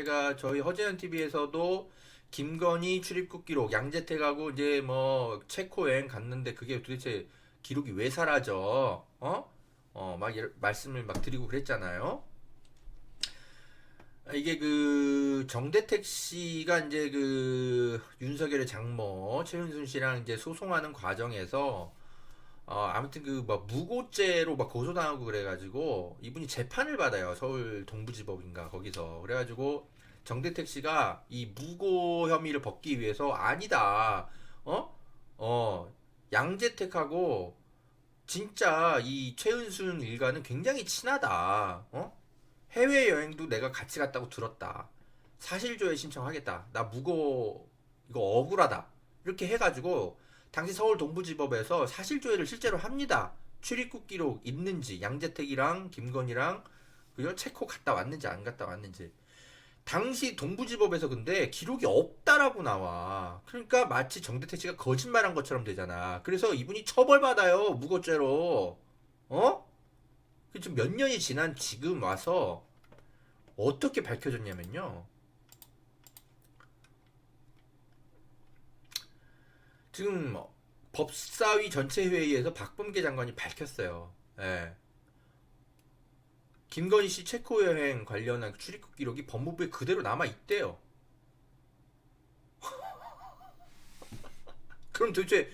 제가 저희 허재현 TV에서도 김건희 출입국 기록 양재택하고 이제 뭐 체코 여행 갔는데 그게 도대체 기록이 왜 사라져? 말씀을 막 드리고 그랬잖아요. 이게 그 정대택 씨가 이제 그 윤석열의 장모 최은순 씨랑 이제 소송하는 과정에서 아무튼 그 막 무고죄로 막 고소당하고 그래가지고 이분이 재판을 받아요. 서울 동부지법인가 거기서. 그래가지고 정대택 씨가 이 무고 혐의를 벗기 위해서 아니다. 어? 양재택하고 진짜 이 최은순 일가는 굉장히 친하다. 해외 여행도 내가 같이 갔다고 들었다. 사실조회 신청하겠다. 나 무고 이거 억울하다. 이렇게 해가지고 당시 서울 동부지법에서 사실조회를 실제로 합니다. 출입국 기록 있는지 양재택이랑 김건희랑 그죠? 체코 갔다 왔는지 안 갔다 왔는지. 당시 동부지법에서 근데 기록이 없다라고 나와. 그러니까 마치 정대택 씨가 거짓말한 것처럼 되잖아. 그래서 이분이 처벌받아요. 무고죄로. 어? 지금 몇 년이 지난 지금 와서 어떻게 밝혀졌냐면요. 지금 법사위 전체 회의에서 박범계 장관이 밝혔어요. 예. 김건희 씨 체코 여행 관련한 출입국 기록이 법무부에 그대로 남아 있대요. 그럼 도대체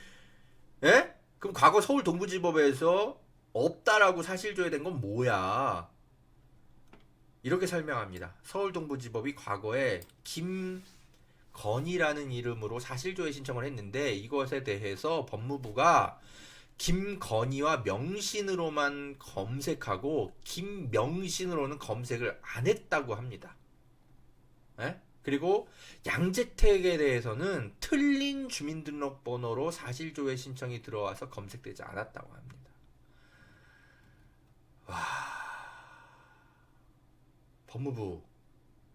예? 그럼 과거 서울 동부지법에서 없다라고 사실조회된 건 뭐야? 이렇게 설명합니다. 서울 동부지법이 과거에 김건희라는 이름으로 사실조회 신청을 했는데 이것에 대해서 법무부가 김건희와 명신으로만 검색하고 김명신으로는 검색을 안 했다고 합니다. 에? 그리고 양재택에 대해서는 틀린 주민등록번호로 사실조회 신청이 들어와서 검색되지 않았다고 합니다. 와, 법무부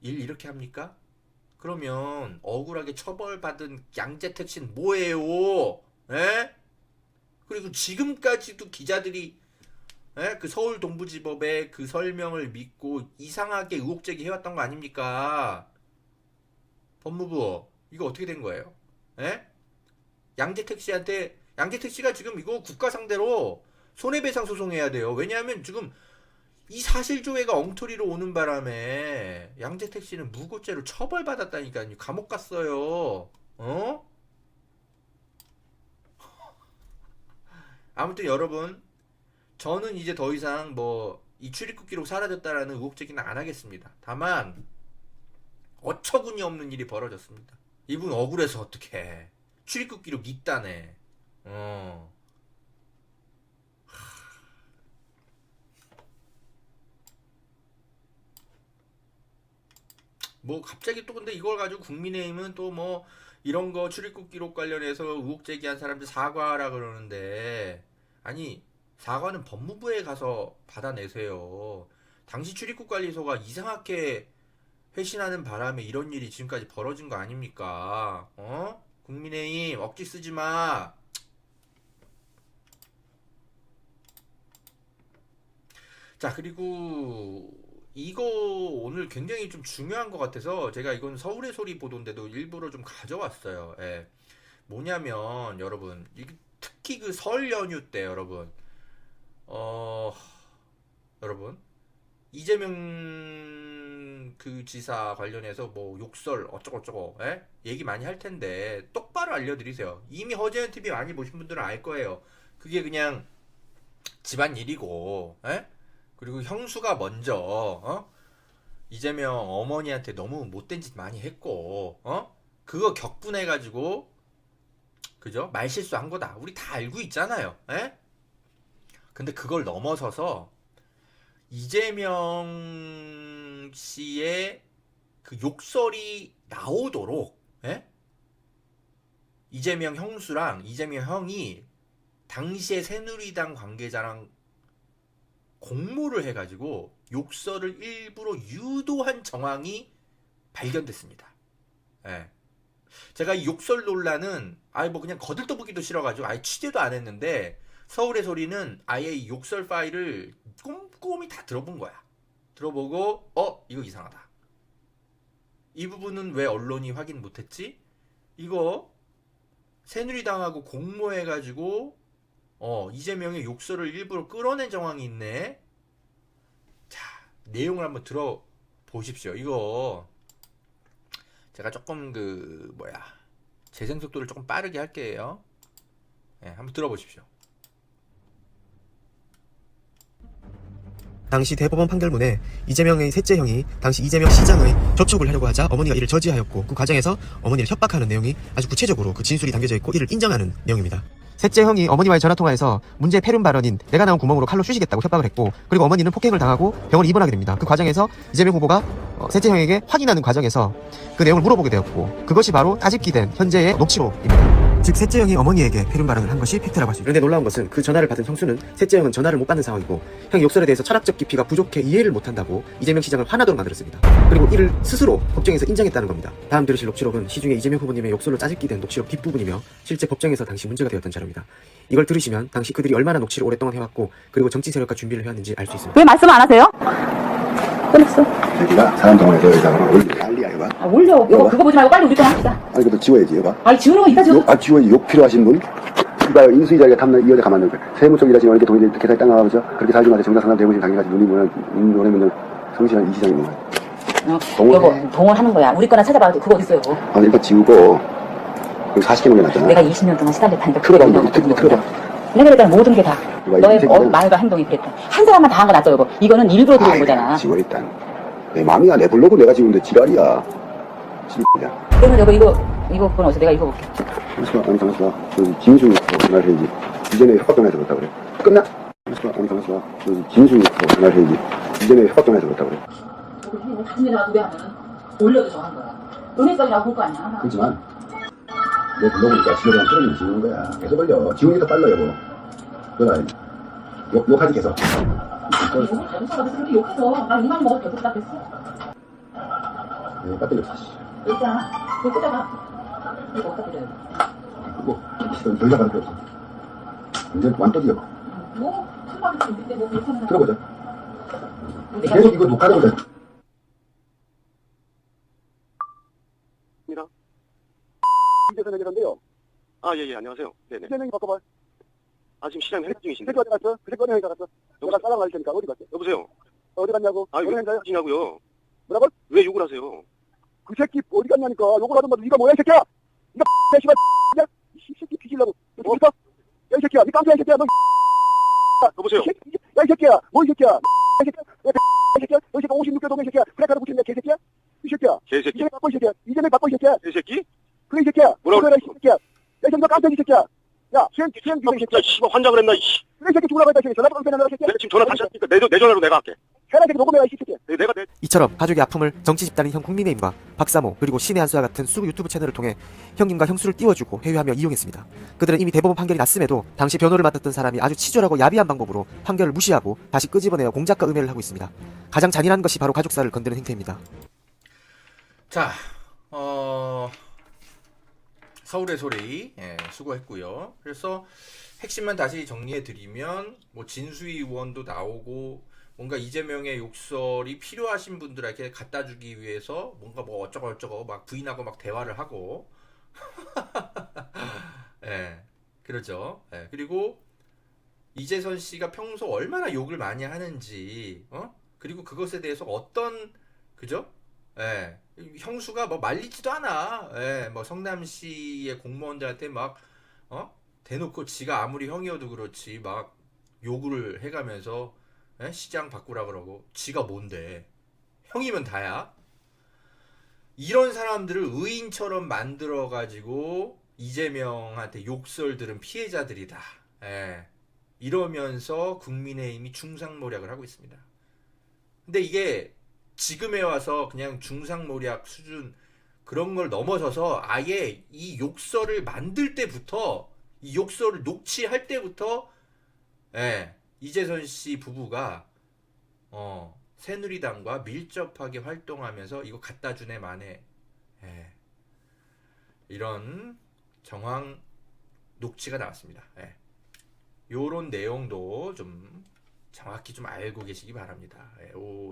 일 이렇게 합니까? 그러면 억울하게 처벌받은 양재택 씨는 뭐예요? 에? 그리고 지금까지도 기자들이 그 서울 동부지법의 그 설명을 믿고 이상하게 의혹 제기해왔던 거 아닙니까? 법무부 이거 어떻게 된 거예요? 에? 양재택 씨한테 양재택 씨가 지금 이거 국가 상대로 손해배상 소송해야 돼요. 왜냐하면 지금 이 사실조회가 엉터리로 오는 바람에 양재택 씨는 무고죄로 처벌받았다니까요. 감옥 갔어요. 아무튼 여러분, 저는 이제 더 이상 뭐 이 출입국 기록 사라졌다라는 의혹 제기는 안 하겠습니다. 다만 어처구니 없는 일이 벌어졌습니다. 이분 억울해서 어떡해. 출입국 기록 있다네. 어. 뭐 갑자기 또 근데 이걸 가지고 국민의힘은 또 뭐 이런 거 출입국 기록 관련해서 의혹 제기한 사람들 사과하라 그러는데 아니 사과는 법무부에 가서 받아내세요. 당시 출입국관리소가 이상하게 회신하는 바람에 이런 일이 지금까지 벌어진 거 아닙니까? 국민의힘 억지 쓰지 마. 자, 그리고 이거 오늘 굉장히 좀 중요한 것 같아서 제가 이건 서울의 소리 보도인데도 일부러 좀 가져왔어요. 예. 뭐냐면 여러분, 특히 그 설 연휴 때 여러분, 어, 여러분 이재명 그 지사 관련해서 뭐 욕설 어쩌고저쩌고 얘기 많이 할 텐데 똑바로 알려드리세요. 이미 허재현 TV 많이 보신 분들은 알 거예요. 그게 그냥 집안 일이고, 그리고 형수가 먼저 이재명 어머니한테 너무 못된 짓 많이 했고, 그거 격분해가지고 그죠? 말실수한 거다. 우리 다 알고 있잖아요. 근데 그걸 넘어서서 이재명 씨의 그 욕설이 나오도록 이재명 형수랑 이재명 형이 당시에 새누리당 관계자랑 공모를 해가지고 욕설을 일부러 유도한 정황이 발견됐습니다. 예. 제가 이 욕설 논란은 아예 뭐 그냥 거들떠보기도 싫어가지고 아예 취재도 안 했는데 서울의 소리는 아예 이 욕설 파일을 꼼꼼히 다 들어본 거야. 들어보고 이거 이상하다. 이 부분은 왜 언론이 확인 못했지? 이거 새누리당하고 공모해가지고 이재명의 욕설을 일부러 끌어낸 정황이 있네. 자, 내용을 한번 들어보십시오. 이거 제가 조금 재생 속도를 조금 빠르게 할게요. 네, 한번 들어보십시오. 당시 대법원 판결문에 이재명의 셋째 형이 당시 이재명 시장의 접촉을 하려고 하자 어머니가 이를 저지하였고 그 과정에서 어머니를 협박하는 내용이 아주 구체적으로 그 진술이 담겨져 있고 이를 인정하는 내용입니다. 셋째 형이 어머니와의 전화통화에서 문제 폐륜 발언인 내가 나온 구멍으로 칼로 쑤시겠다고 협박을 했고 그리고 어머니는 폭행을 당하고 병원에 입원하게 됩니다. 그 과정에서 이재명 후보가 셋째 형에게 확인하는 과정에서 그 내용을 물어보게 되었고 그것이 바로 따집기 된 현재의 녹취록입니다. 즉 셋째 형이 어머니에게 폐륜 발언을 한 것이 팩트라고 할 수 있습니다. 그런데 놀라운 것은 그 전화를 받은 형수는 셋째 형은 전화를 못 받는 상황이고 형의 욕설에 대해서 철학적 깊이가 부족해 이해를 못한다고 이재명 시장을 화나도록 만들었습니다. 그리고 이를 스스로 법정에서 인정했다는 겁니다. 다음 들으실 녹취록은 시중에 이재명 후보님의 욕설로 짜집기 된 녹취록 뒷부분이며 실제 법정에서 당시 문제가 되었던 자료입니다. 이걸 들으시면 당시 그들이 얼마나 녹취를 오랫동안 해왔고 그리고 정치 세력과 준비를 해왔는지 알 수 있습니다. 왜 말씀 안 하세요? 끊었어. 새끼가 사람 동원해서 여기다가 올려 난리야 이거. 아, 올려. 여보, 그거 보지 말고 빨리 우리 거 합시다. 아니 그것도 지워야지 여봐. 아니, 지우는 거 이따 지워. 지워야지. 욕 필요하신 분? 이봐요 인수위 자리가 탐나 이 여자 가만히 놓을 거야. 세무쪽 일하시는 어린이 동일이 계산에 땅 나가면서 그렇게 살지 마세요. 정당 상담 대부분 당일까지 눈이 보내면 성실한 이 시장이 있는 거야. 여보, 동원하는 거야. 우리 거나 찾아봐도 그거 어딨어요, 여보. 아니 이거 지우고 여기 40개 넘겨놨잖아. 내가 20년 동안 시달렸다니까. 틀어봐 틀어봐. 내가 그랬잖아, 모든 게 다. 이봐, 너의 이 새끼는- 말과 행동이 그랬다. 한 사람만 다 한 거 낫죠, 여보. 이거는 일부러 들어온 거잖아. 지워 일단. 내 맘이야 내 블로그 내가 지우는데 지랄이야. 진짜. 그러면 여보, 이거 그건 어디서 내가 읽어볼게. 잠시만. 저기 김수 전화를 해야지. 이전에 협박전화해서 그렇다 그래. 끝나? 잠시만. 저기 김수 전화를 해야지. 이전에 협박전화해서 그렇다 그래. 가슴에다가 두 배 하면은 올려도 저한 거야. 은혜까지 나올 거 아니야. 그렇지만 내 블로그니까 지우려면 틀어지면 지우는 거야. 계속 걸려. 지우는 게 더 빨라 여보. 그건 욕하지 계속. 욕을 잘못 써가지고 그렇게 욕해서 나 이만 먹어도 계속 딱 됐어. 배터리 없어. 여기 있잖아. 그거 끄다가 이거 어디다 끓여요? 뭐 더 이상 받을 필요 없어. 이제 완떡이야. 뭐 술밖에 없는데 뭐 그렇게 하면 들어보자. 내가 계속 이거 녹화하는 거야. 이재선 회장인데요. 아, 예, 안녕하세요. 네네. 이재명이 바꿔봐. 아, 지금 시장 회의 중이신데. 새끼 어디 갔어? 그 새끼 어디 행사 갔어? 내가 싸랑 갈 테니까 어디 갔어? 여보세요. 어디 갔냐고? 아, 어디 왜 행사야? 하시냐고요? 뭐라고? 왜 욕을 하세요? 그 새끼 어디 갔냐니까. 욕을 하던 말도 네가 뭐야 이 새끼야? 네가 씨발 야, 이 새끼 뒤질라고. 너 있어? 야 이 새끼야. 네 깡패야 이 새끼야. 너 여보세요. 야 이 새끼야. 뭐 이 새끼야? 이 새끼야. 이 새끼야. 너 새끼 56개 동네 새끼야. 프레카드 붙이는 개새끼야? 이 새끼야. 개새끼? 이재명 바꿔 이 새끼야. 이재명 바꿔 이 새끼야. 개새끼? 그래 이 새끼야. 뭐라고 그래 이 새끼야. 야 너 깡패 이 새끼야. 야 수행 이 새끼야. 진짜 씨발 환장을 했나, 이씨. 그래 이 새끼 죽으라고 했다 이 새끼. 전화 깡패 내가 이 새끼야. 내가 지금 전화 다시 했으니까 내 전화로 내가 할게. 해라 이 새끼 녹음해라 이 새끼야. 내가 내. 이처럼 가족의 아픔을 정치 집단인 형 국민의힘과 박사모 그리고 신의 한수와 같은 수구 유튜브 채널을 통해 형님과 형수를 띄워주고 회유하며 이용했습니다. 그들은 이미 대법원 판결이 났음에도 당시 변호를 맡았던 사람이 아주 치졸하고 야비한 방법으로 판결을 무시하고 다시 끄집어내어 공작과 음해를 하고 있습니다. 가장 잔인한 것이 바로 가족사를 건드는 행태입니다. 자, 서울의 소리 수고했고요. 그래서 핵심만 다시 정리해드리면 뭐 진수희 의원도 나오고 뭔가 이재명의 욕설이 필요하신 분들에게 갖다주기 위해서 뭔가 뭐 어쩌고 막 부인하고 막 대화를 하고 그러죠. 그리고 이재선 씨가 평소 얼마나 욕을 많이 하는지 그리고 그것에 대해서 어떤 그죠? 형수가 뭐 말리지도 않아. 뭐 성남시의 공무원들한테 막 대놓고 지가 아무리 형이어도 그렇지 막 욕을 해가면서 시장 바꾸라 그러고 지가 뭔데 형이면 다야. 이런 사람들을 의인처럼 만들어 가지고 이재명한테 욕설 들은 피해자들이다. 이러면서 국민의힘이 중상모략을 하고 있습니다. 근데 이게 지금에 와서 그냥 중상모략 수준 그런 걸 넘어서서 아예 이 욕설을 만들 때부터 이 욕설을 녹취할 때부터 이재선 씨 부부가 새누리당과 밀접하게 활동하면서 이거 갖다 주네 마네 이런 정황 녹취가 나왔습니다. 요런 내용도 좀 정확히 좀 알고 계시기 바랍니다.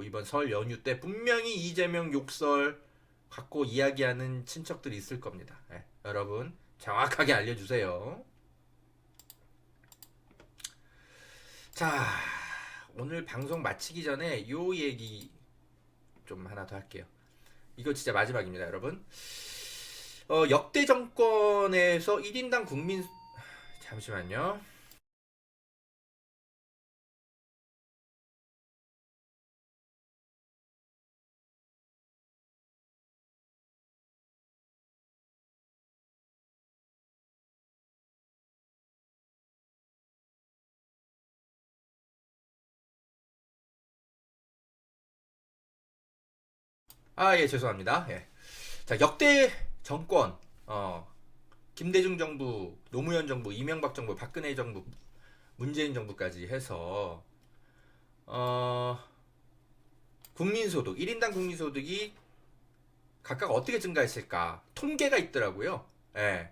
이번 설 연휴 때 분명히 이재명 욕설 갖고 이야기하는 친척들이 있을 겁니다. 예, 여러분 정확하게 알려주세요. 자, 오늘 방송 마치기 전에 요 얘기 좀 하나 더 할게요. 이거 진짜 마지막입니다, 여러분. 역대 정권에서 1인당 국민 잠시만요. 아, 예, 죄송합니다. 예. 자, 역대 정권, 김대중 정부, 노무현 정부, 이명박 정부, 박근혜 정부, 문재인 정부까지 해서, 국민소득, 1인당 국민소득이 각각 어떻게 증가했을까? 통계가 있더라고요. 예.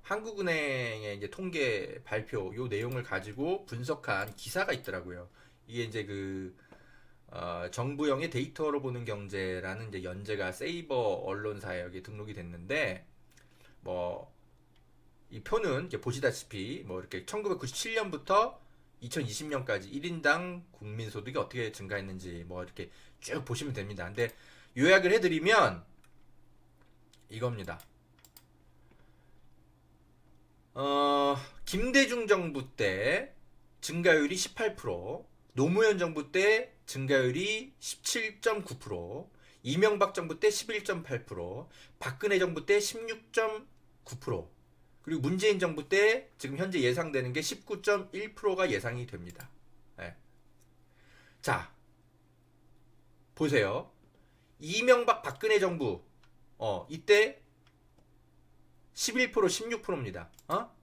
한국은행의 이제 통계 발표, 요 내용을 가지고 분석한 기사가 있더라고요. 이게 이제 정부형의 데이터로 보는 경제라는 이제 연재가 세이버 언론사에 여기 등록이 됐는데, 이 표는 이렇게 보시다시피, 이렇게 1997년부터 2020년까지 1인당 국민소득이 어떻게 증가했는지, 이렇게 쭉 보시면 됩니다. 근데 요약을 해드리면, 이겁니다. 김대중 정부 때 증가율이 18%, 노무현 정부 때 증가율이 17.9%, 이명박 정부 때 11.8%, 박근혜 정부 때 16.9%, 그리고 문재인 정부 때 지금 현재 예상되는 게 19.1%가 예상이 됩니다. 네. 자, 보세요. 이명박 박근혜 정부 이때 11%, 16%입니다.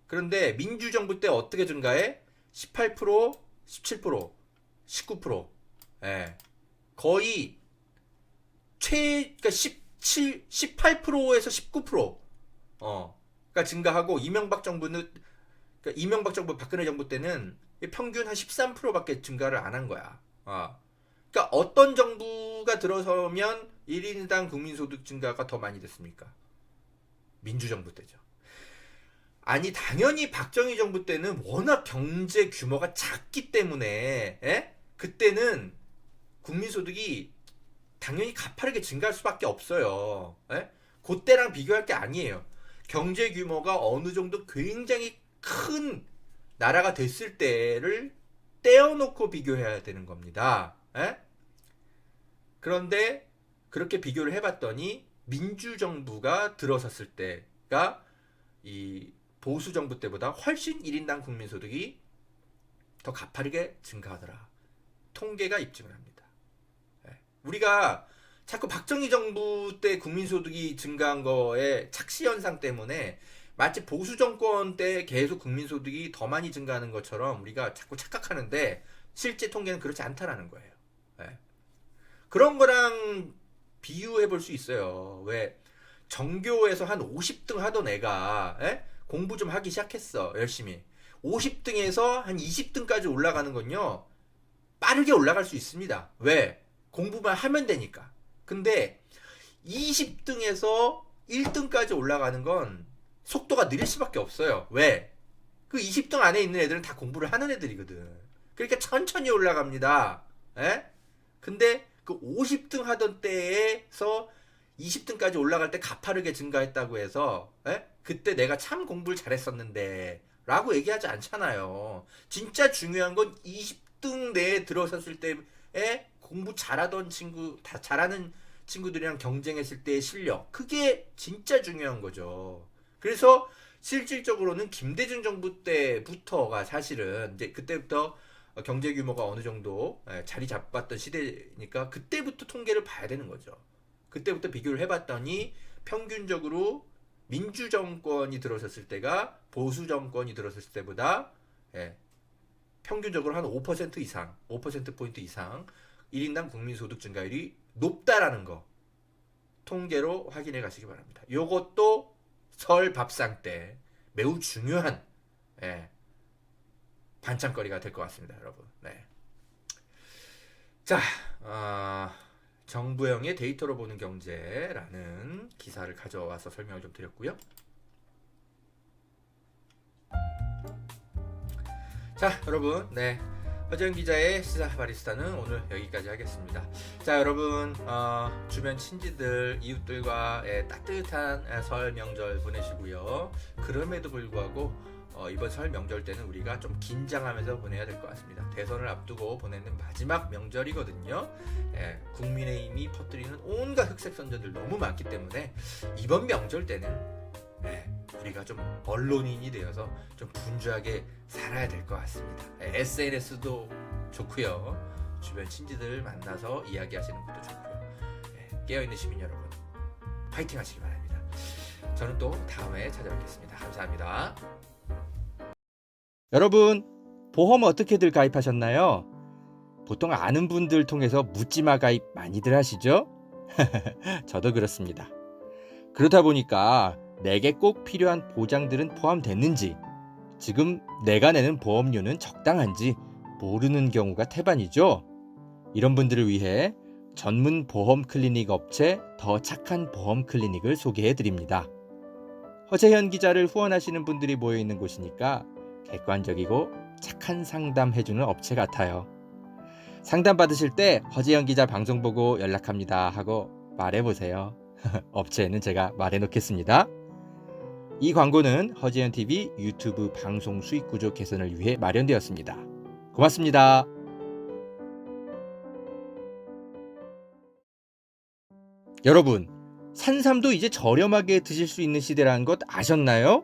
그런데 민주정부 때 어떻게 증가해? 18%, 17%, 19%. 예. 거의 그러니까 18%에서 19%. 가 증가하고 이명박 정부 박근혜 정부 때는 평균 한 13%밖에 증가를 안 한 거야. 그러니까 어떤 정부가 들어서면 1인당 국민소득 증가가 더 많이 됐습니까? 민주정부 때죠. 아니, 당연히 박정희 정부 때는 워낙 경제 규모가 작기 때문에, 그때는 국민소득이 당연히 가파르게 증가할 수밖에 없어요. 그때랑 비교할 게 아니에요. 경제 규모가 어느 정도 굉장히 큰 나라가 됐을 때를 떼어놓고 비교해야 되는 겁니다. 그런데 그렇게 비교를 해봤더니 민주정부가 들어섰을 때가 이 보수정부 때보다 훨씬 1인당 국민소득이 더 가파르게 증가하더라. 통계가 입증을 합니다. 우리가 자꾸 박정희 정부 때 국민소득이 증가한 거에 착시현상 때문에 마치 보수정권 때 계속 국민소득이 더 많이 증가하는 것처럼 우리가 자꾸 착각하는데 실제 통계는 그렇지 않다라는 거예요. 그런 거랑 비유해 볼 수 있어요. 왜 전교에서 한 50등 하던 애가 공부 좀 하기 시작했어. 열심히. 50등에서 한 20등까지 올라가는 건요. 빠르게 올라갈 수 있습니다. 왜? 공부만 하면 되니까. 근데 20등에서 1등까지 올라가는 건 속도가 느릴 수밖에 없어요. 왜? 그 20등 안에 있는 애들은 다 공부를 하는 애들이거든. 그러니까 천천히 올라갑니다. 근데 그 50등 하던 때에서 20등까지 올라갈 때 가파르게 증가했다고 해서 그때 내가 참 공부를 잘했었는데 라고 얘기하지 않잖아요. 진짜 중요한 건 20등 내에 들어섰을 때에 공부 잘하던 잘하는 친구들이랑 경쟁했을 때의 실력, 그게 진짜 중요한 거죠. 그래서 실질적으로는 김대중 정부 때부터가 사실은 이제 그때부터 경제 규모가 어느 정도 자리 잡았던 시대니까 그때부터 통계를 봐야 되는 거죠. 그때부터 비교를 해봤더니 평균적으로 민주정권이 들어섰을 때가 보수정권이 들어섰을 때보다 평균적으로 한 5% 이상, 5%포인트 이상 1인당 국민소득 증가율이 높다라는 거 통계로 확인해 가시기 바랍니다. 요것도 설 밥상 때 매우 중요한 반찬거리가 될 것 같습니다, 여러분. 자, 정부형의 데이터로 보는 경제라는 기사를 가져와서 설명을 좀 드렸고요. 자, 여러분, 네, 허재현 기자의 시사 바리스타는 오늘 여기까지 하겠습니다. 자, 여러분, 주변 친지들, 이웃들과의 따뜻한 설 명절 보내시고요. 그럼에도 불구하고 이번 설 명절 때는 우리가 좀 긴장하면서 보내야 될 것 같습니다. 대선을 앞두고 보내는 마지막 명절이거든요. 국민의힘이 퍼뜨리는 온갖 흑색 선전들 너무 많기 때문에 이번 명절 때는 우리가 좀 언론인이 되어서 좀 분주하게 살아야 될 것 같습니다. SNS도 좋고요. 주변 친지들 만나서 이야기하시는 것도 좋고요. 깨어있는 시민 여러분, 파이팅 하시기 바랍니다. 저는 또 다음에 찾아뵙겠습니다. 감사합니다. 여러분, 보험 어떻게들 가입하셨나요? 보통 아는 분들 통해서 묻지마 가입 많이들 하시죠? 저도 그렇습니다. 그러다 보니까 내게 꼭 필요한 보장들은 포함됐는지, 지금 내가 내는 보험료는 적당한지 모르는 경우가 태반이죠. 이런 분들을 위해 전문 보험 클리닉 업체 더 착한 보험 클리닉을 소개해 드립니다. 허재현 기자를 후원하시는 분들이 모여 있는 곳이니까 객관적이고 착한 상담 해주는 업체 같아요. 상담 받으실 때 허재현 기자 방송 보고 연락합니다 하고 말해보세요. 업체에는 제가 말해놓겠습니다. 이 광고는 허재현 TV 유튜브 방송 수익 구조 개선을 위해 마련되었습니다. 고맙습니다. 여러분, 산삼도 이제 저렴하게 드실 수 있는 시대라는 것 아셨나요?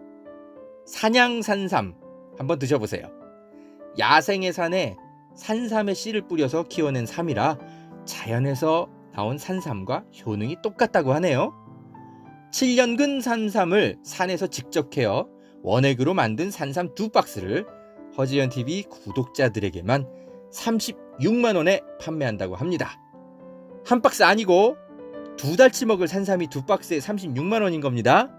산양산삼 한번 드셔보세요. 야생의 산에 산삼의 씨를 뿌려서 키워낸 삼이라 자연에서 나온 산삼과 효능이 똑같다고 하네요. 7년근 산삼을 산에서 직접 캐어 원액으로 만든 산삼 2박스를 허재현 TV 구독자들에게만 36만 원에 판매한다고 합니다. 한 박스 아니고 2달치 먹을 산삼이 2박스에 36만 원인 겁니다.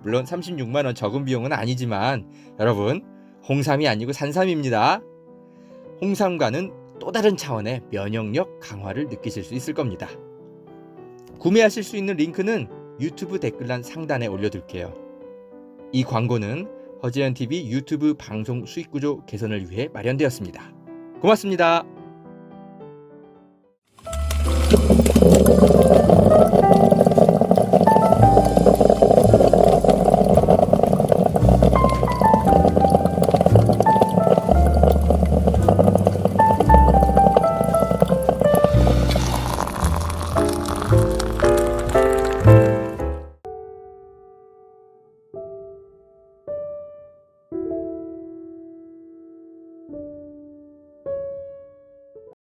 물론 36만 원 적은 비용은 아니지만 여러분, 홍삼이 아니고 산삼입니다. 홍삼과는 또 다른 차원의 면역력 강화를 느끼실 수 있을 겁니다. 구매하실 수 있는 링크는 유튜브 댓글란 상단에 올려둘게요. 이 광고는 허재현 TV 유튜브 방송 수익 구조 개선을 위해 마련되었습니다. 고맙습니다.